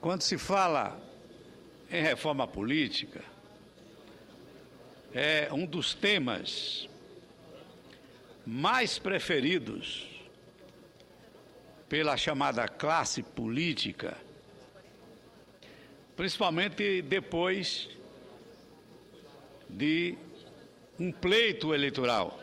Quando se fala em reforma política, é um dos temas mais preferidos pela chamada classe política, principalmente depois de um pleito eleitoral,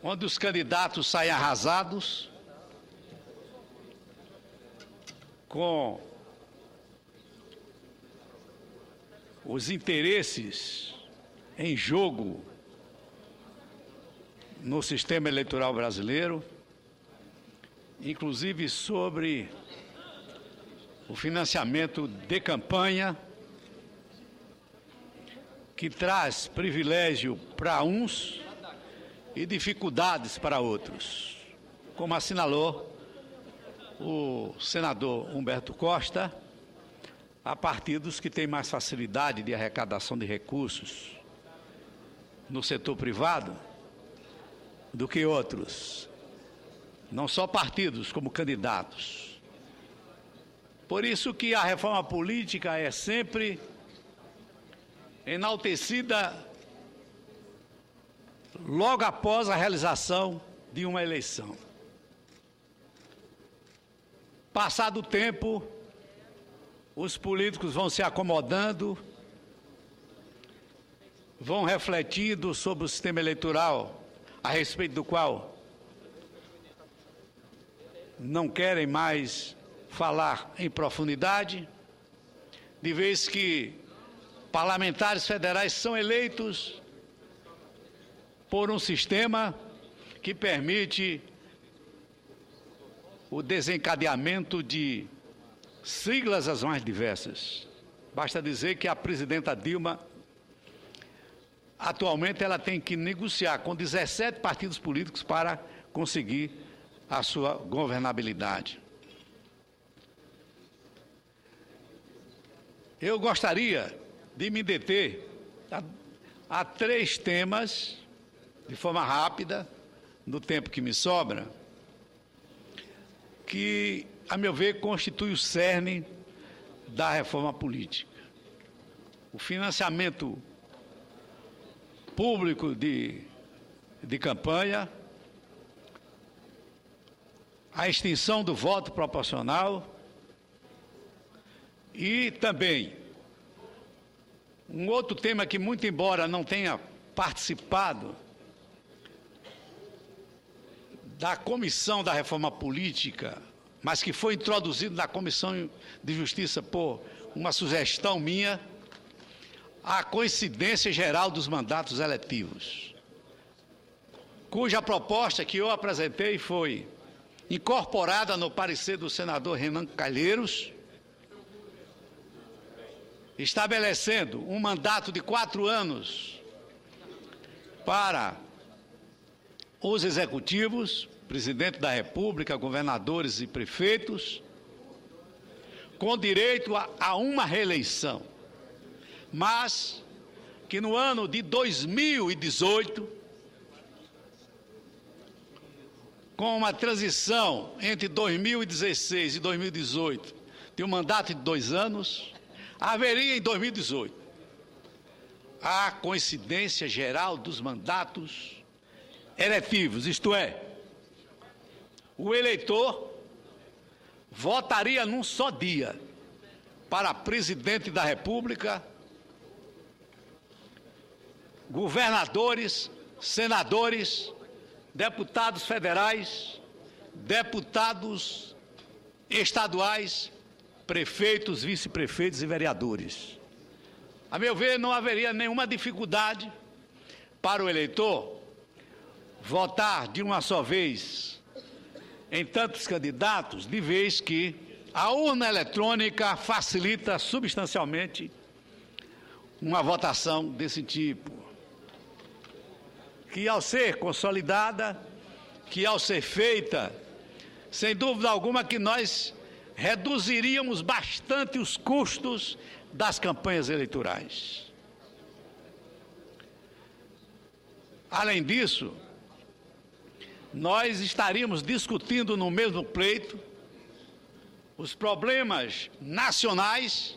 onde os candidatos saem arrasados, com os interesses em jogo no sistema eleitoral brasileiro, inclusive sobre o financiamento de campanha, que traz privilégio para uns e dificuldades para outros, como assinalou o senador Humberto Costa, há partidos que têm mais facilidade de arrecadação de recursos no setor privado do que outros, não só partidos, como candidatos. Por isso que a reforma política é sempre enaltecida logo após a realização de uma eleição. Passado o tempo, os políticos vão se acomodando, vão refletindo sobre o sistema eleitoral, a respeito do qual não querem mais falar em profundidade, de vez que parlamentares federais são eleitos por um sistema que permite o desencadeamento de siglas as mais diversas. Basta dizer que a presidenta Dilma, atualmente, ela tem que negociar com 17 partidos políticos para conseguir a sua governabilidade. Eu gostaria de me deter a 3 temas, de forma rápida, no tempo que me sobra, que, a meu ver, constitui o cerne da reforma política. O financiamento público de campanha, a extinção do voto proporcional e também um outro tema que, muito embora não tenha participado da comissão da reforma política, mas que foi introduzido na Comissão de Justiça por uma sugestão minha, a coincidência geral dos mandatos eletivos, cuja proposta que eu apresentei foi incorporada no parecer do senador Renan Calheiros, estabelecendo um mandato de 4 anos para os executivos, presidente da República, governadores e prefeitos, com direito a uma reeleição, mas que no ano de 2018, com uma transição entre 2016 e 2018, de um mandato de 2 anos, haveria em 2018 a coincidência geral dos mandatos eletivos, isto é, o eleitor votaria num só dia para presidente da República, governadores, senadores, deputados federais, deputados estaduais, prefeitos, vice-prefeitos e vereadores. A meu ver, não haveria nenhuma dificuldade para o eleitor votar de uma só vez em tantos candidatos, de vez que a urna eletrônica facilita substancialmente uma votação desse tipo, que ao ser consolidada, que ao ser feita, sem dúvida alguma que nós reduziríamos bastante os custos das campanhas eleitorais. Além disso, nós estaríamos discutindo no mesmo pleito os problemas nacionais,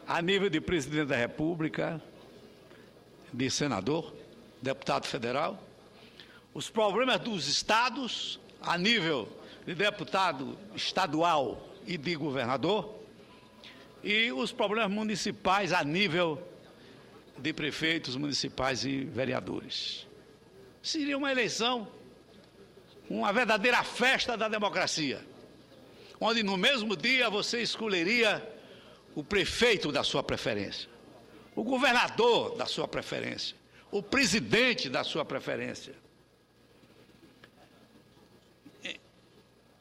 a nível de presidente da República, de senador, deputado federal, os problemas dos estados, a nível de deputado estadual e de governador, e os problemas municipais a nível de prefeitos municipais e vereadores. Seria uma eleição, uma verdadeira festa da democracia, onde no mesmo dia você escolheria o prefeito da sua preferência, o governador da sua preferência, o presidente da sua preferência,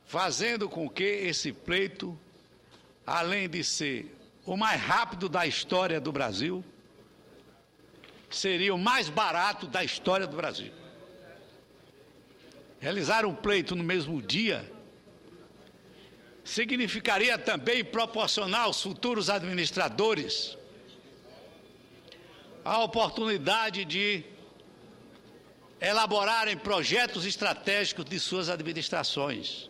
fazendo com que esse pleito, além de ser o mais rápido da história do Brasil, seria o mais barato da história do Brasil. Realizar um pleito no mesmo dia significaria também proporcionar aos futuros administradores a oportunidade de elaborarem projetos estratégicos de suas administrações,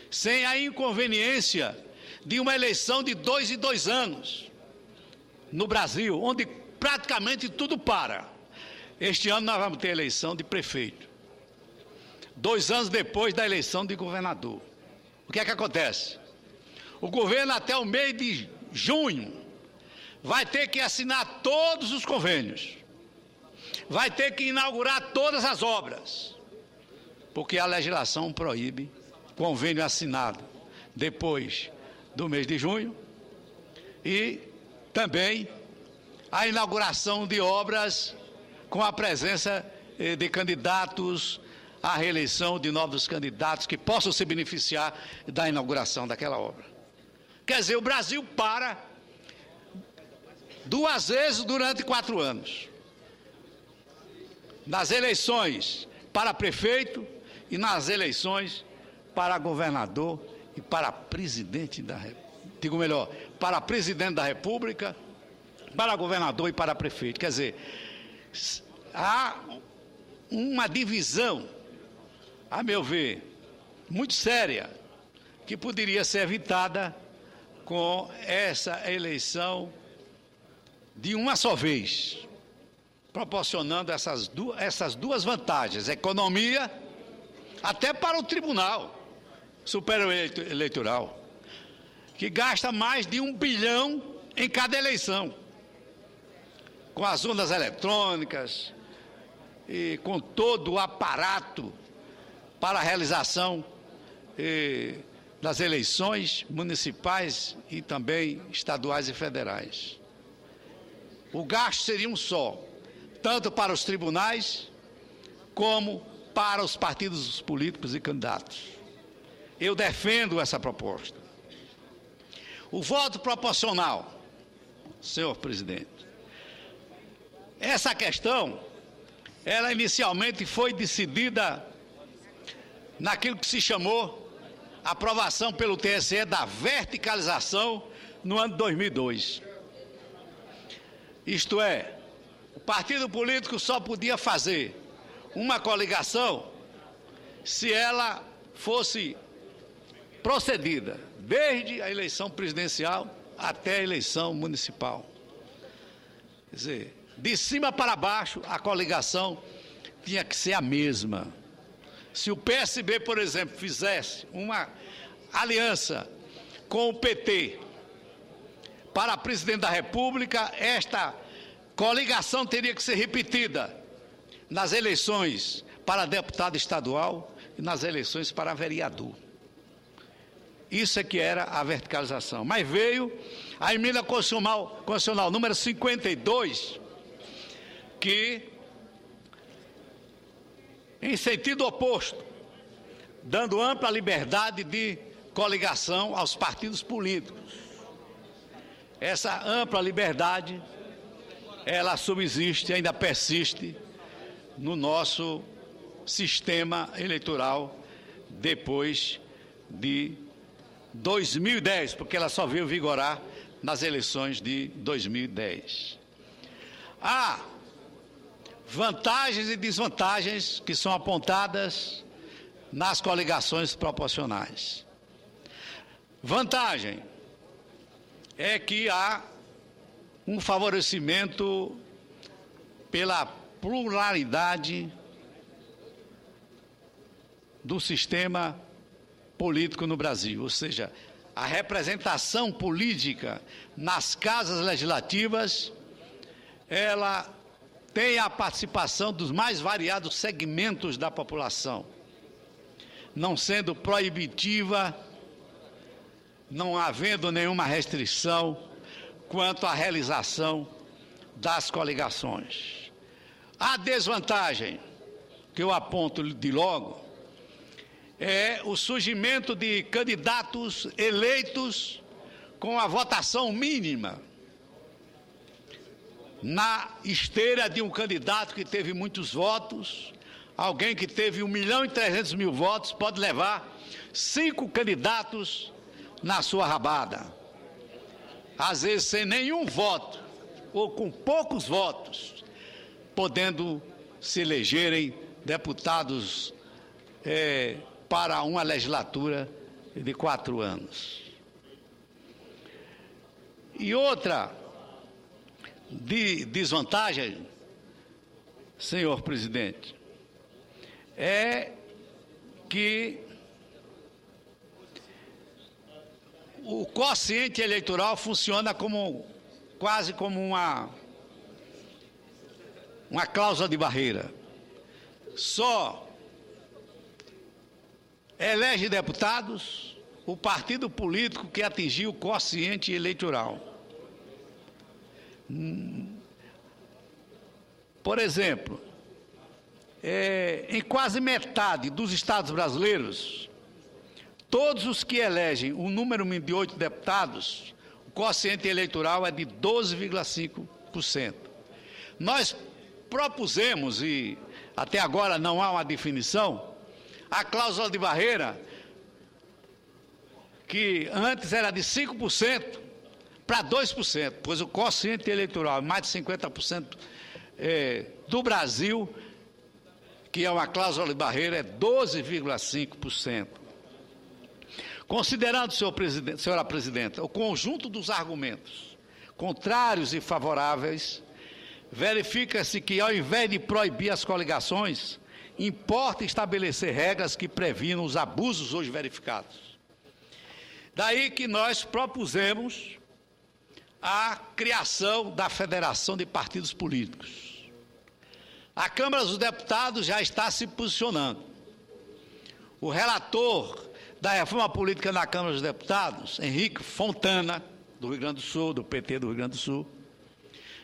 sem a inconveniência de uma eleição de 2 em 2 anos no Brasil, onde praticamente tudo para. Este ano nós vamos ter eleição de prefeito, 2 anos depois da eleição de governador. O que é que acontece? O governo até o mês de junho vai ter que assinar todos os convênios, vai ter que inaugurar todas as obras, porque a legislação proíbe convênio assinado depois do mês de junho e também a inauguração de obras com a presença de candidatos à reeleição, de novos candidatos que possam se beneficiar da inauguração daquela obra. Quer dizer, o Brasil para 2 vezes durante 4 anos. Nas eleições para prefeito e nas eleições para governador e para presidente da República. Digo melhor, para presidente da República, para governador e para prefeito. Quer dizer, há uma divisão, a meu ver, muito séria, que poderia ser evitada com essa eleição de uma só vez, proporcionando essas duas vantagens: economia, até para o Tribunal Superior Eleitoral, que gasta mais de 1 bilhão em cada eleição, com as urnas eletrônicas e com todo o aparato para a realização das eleições municipais e também estaduais e federais. O gasto seria um só, tanto para os tribunais como para os partidos políticos e candidatos. Eu defendo essa proposta. O voto proporcional, senhor presidente, essa questão, ela inicialmente foi decidida naquilo que se chamou aprovação pelo TSE da verticalização no ano de 2002. Isto é, o partido político só podia fazer uma coligação se ela fosse procedida desde a eleição presidencial até a eleição municipal. Quer dizer, de cima para baixo, a coligação tinha que ser a mesma. Se o PSB, por exemplo, fizesse uma aliança com o PT para presidente da República, esta coligação teria que ser repetida nas eleições para deputado estadual e nas eleições para vereador. Isso é que era a verticalização. Mas veio a emenda constitucional número 52, que, em sentido oposto, dando ampla liberdade de coligação aos partidos políticos. Essa ampla liberdade, ela subsiste, ainda persiste no nosso sistema eleitoral depois de 2010, porque ela só veio vigorar nas eleições de 2010. Há vantagens e desvantagens que são apontadas nas coligações proporcionais. Vantagem é que há um favorecimento pela pluralidade do sistema político no Brasil, ou seja, a representação política nas casas legislativas, ela tem a participação dos mais variados segmentos da população, não sendo proibitiva, não havendo nenhuma restrição quanto à realização das coligações. A desvantagem, que eu aponto de logo, é o surgimento de candidatos eleitos com a votação mínima na esteira de um candidato que teve muitos votos. Alguém que teve 1.300.000 votos pode levar 5 candidatos na sua rabada, às vezes sem nenhum voto ou com poucos votos, podendo se elegerem deputados para uma legislatura de 4 anos. E outra desvantagem, senhor presidente, é que o quociente eleitoral funciona quase como uma cláusula de barreira. Só elege deputados o partido político que atingiu o quociente eleitoral. Por exemplo, em quase metade dos estados brasileiros, todos os que elegem um número mínimo de 8 deputados, o quociente eleitoral é de 12,5%. Nós propusemos, e até agora não há uma definição, a cláusula de barreira, que antes era de 5% para 2%, pois o quociente eleitoral, mais de 50% do Brasil, que é uma cláusula de barreira, é 12,5%. Considerando, senhora presidenta, o conjunto dos argumentos contrários e favoráveis, verifica-se que, ao invés de proibir as coligações, importa estabelecer regras que previnam os abusos hoje verificados. Daí que nós propusemos a criação da Federação de Partidos Políticos. A Câmara dos Deputados já está se posicionando. O relator da reforma política na Câmara dos Deputados, Henrique Fontana, do Rio Grande do Sul, do PT do Rio Grande do Sul,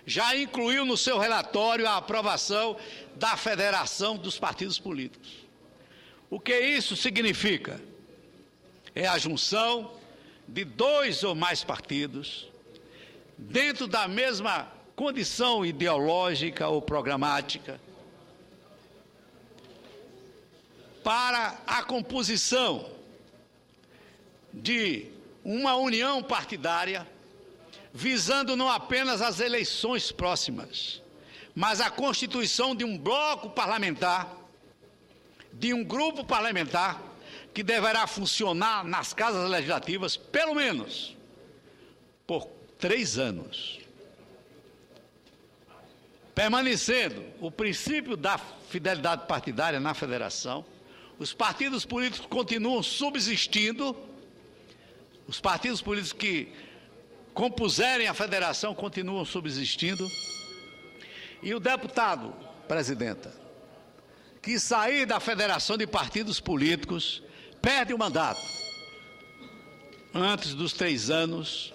já incluiu no seu relatório a aprovação da Federação dos Partidos Políticos. O que isso significa? É a junção de 2 ou mais partidos, dentro da mesma condição ideológica ou programática, para a composição de uma união partidária, visando não apenas as eleições próximas, mas a constituição de um bloco parlamentar, de um grupo parlamentar, que deverá funcionar nas casas legislativas, pelo menos, por 3 anos. Permanecendo o princípio da fidelidade partidária na federação, os partidos políticos continuam subsistindo, os partidos políticos que compuserem a federação continuam subsistindo, e o deputado, presidenta, que sair da Federação de Partidos Políticos perde o mandato antes dos 3 anos,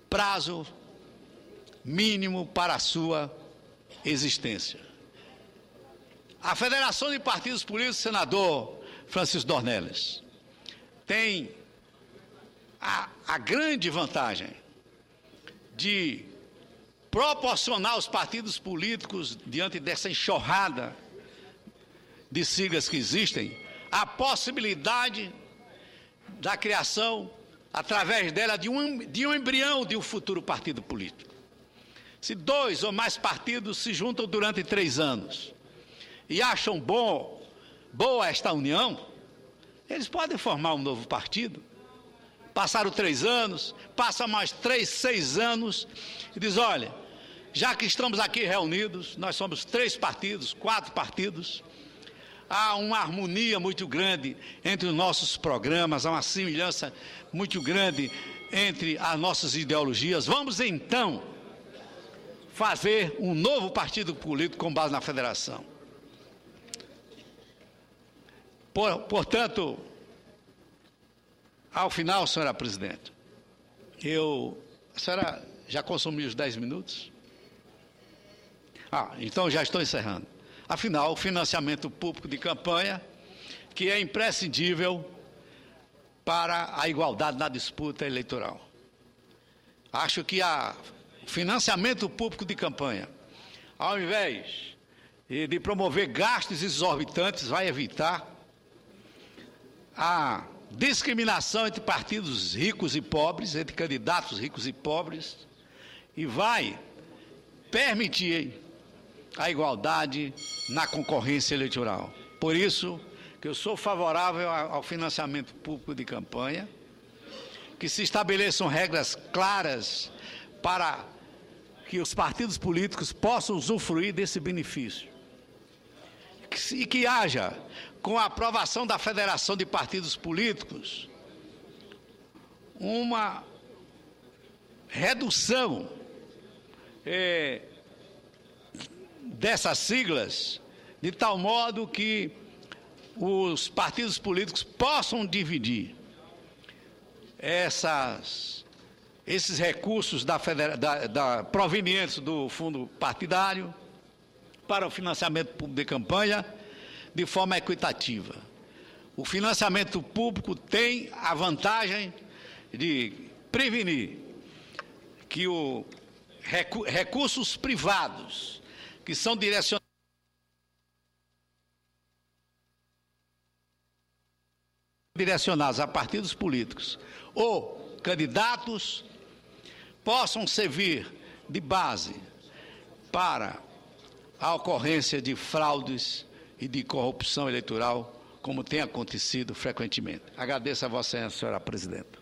prazo mínimo para a sua existência. A Federação de Partidos Políticos, senador Francisco Dornelles, tem a grande vantagem de proporcionar aos partidos políticos, diante dessa enxurrada de siglas que existem, a possibilidade da criação, através dela, de um embrião de um futuro partido político. Se 2 ou mais partidos se juntam durante 3 anos e acham boa esta união, eles podem formar um novo partido passaram 3 anos, passa mais 3, 6 anos, e diz, olha, já que estamos aqui reunidos, nós somos 3 partidos, 4 partidos, há uma harmonia muito grande entre os nossos programas, há uma semelhança muito grande entre as nossas ideologias. Vamos, então, fazer um novo partido político com base na federação. Portanto, ao final, senhora presidente, a senhora já consumiu os 10 minutos? Então já estou encerrando. Afinal, o financiamento público de campanha, que é imprescindível para a igualdade na disputa eleitoral. Acho que o financiamento público de campanha, ao invés de promover gastos exorbitantes, vai evitar a discriminação entre partidos ricos e pobres, entre candidatos ricos e pobres, e vai permitir a igualdade na concorrência eleitoral. Por isso que eu sou favorável ao financiamento público de campanha, que se estabeleçam regras claras para que os partidos políticos possam usufruir desse benefício. E que haja, com a aprovação da Federação de Partidos Políticos, uma redução dessas siglas, de tal modo que os partidos políticos possam dividir esses recursos provenientes do fundo partidário para o financiamento público de campanha de forma equitativa. O financiamento público tem a vantagem de prevenir que recursos privados que são direcionados a partidos políticos ou candidatos possam servir de base para a ocorrência de fraudes e de corrupção eleitoral, como tem acontecido frequentemente. Agradeço a Vossa Excelência, senhora presidenta.